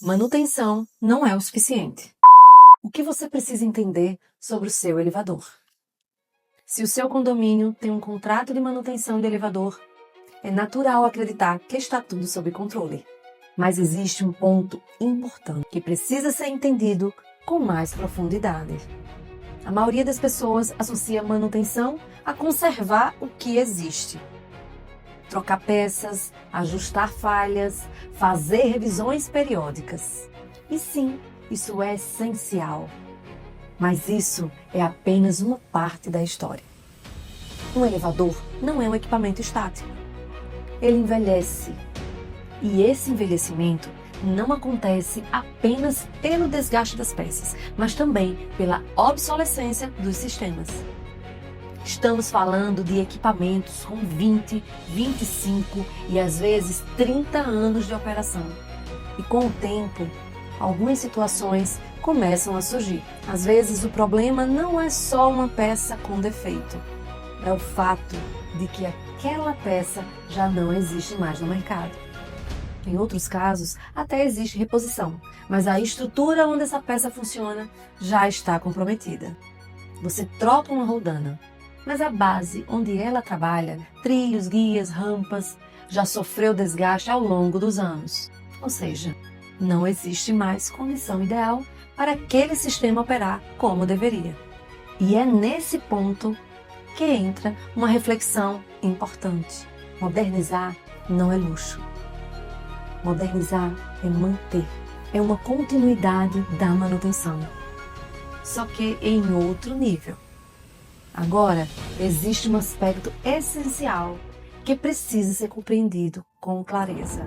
Manutenção não é o suficiente. O que você precisa entender sobre o seu elevador? Se o seu condomínio tem um contrato de manutenção de elevador, é natural acreditar que está tudo sob controle. Mas existe um ponto importante que precisa ser entendido com mais profundidade. A maioria das pessoas associa manutenção a conservar o que existe. Trocar peças, ajustar falhas, fazer revisões periódicas. E sim, isso é essencial. Mas isso é apenas uma parte da história. Um elevador não é um equipamento estático. Ele envelhece. E esse envelhecimento não acontece apenas pelo desgaste das peças, mas também pela obsolescência dos sistemas. Estamos falando de equipamentos com 20, 25 e às vezes 30 anos de operação. E com o tempo, algumas situações começam a surgir. Às vezes o problema não é só uma peça com defeito, é o fato de que aquela peça já não existe mais no mercado. Em outros casos, até existe reposição, mas a estrutura onde essa peça funciona já está comprometida. Você troca uma roldana, mas a base onde ela trabalha, trilhos, guias, rampas, já sofreu desgaste ao longo dos anos. Ou seja, não existe mais condição ideal para aquele sistema operar como deveria. E é nesse ponto que entra uma reflexão importante. Modernizar não é luxo. Modernizar é manter. É uma continuidade da manutenção. Só que em outro nível. Agora, existe um aspecto essencial que precisa ser compreendido com clareza.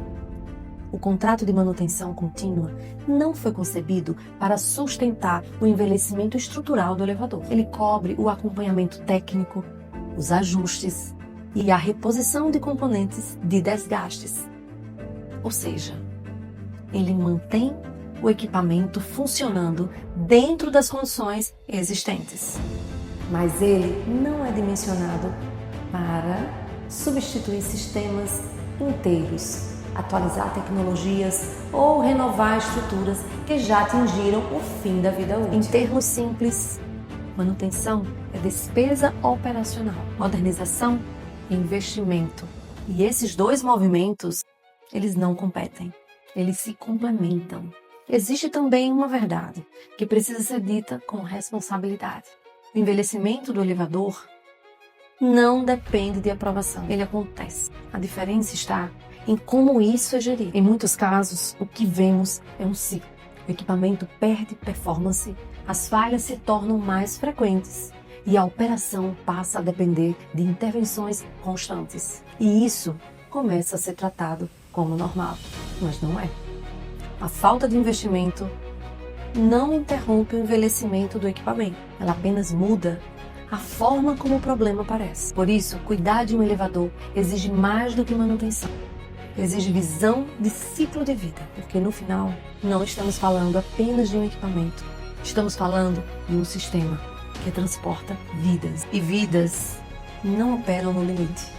O contrato de manutenção contínua não foi concebido para sustentar o envelhecimento estrutural do elevador. Ele cobre o acompanhamento técnico, os ajustes e a reposição de componentes de desgastes. Ou seja, ele mantém o equipamento funcionando dentro das condições existentes. Mas ele não é dimensionado para substituir sistemas inteiros, atualizar tecnologias ou renovar estruturas que já atingiram o fim da vida útil. Em termos simples, manutenção é despesa operacional, modernização é investimento. E esses dois movimentos, eles não competem, eles se complementam. Existe também uma verdade que precisa ser dita com responsabilidade. O envelhecimento do elevador não depende de aprovação, ele acontece. A diferença está em como isso é gerido. Em muitos casos, o que vemos é um ciclo. O equipamento perde performance, as falhas se tornam mais frequentes e a operação passa a depender de intervenções constantes. E isso começa a ser tratado como normal, mas não é. A falta de investimento não interrompe o envelhecimento do equipamento, ela apenas muda a forma como o problema aparece. Por isso, cuidar de um elevador exige mais do que manutenção. Exige visão de ciclo de vida, porque no final não estamos falando apenas de um equipamento, estamos falando de um sistema que transporta vidas. E vidas não operam no limite.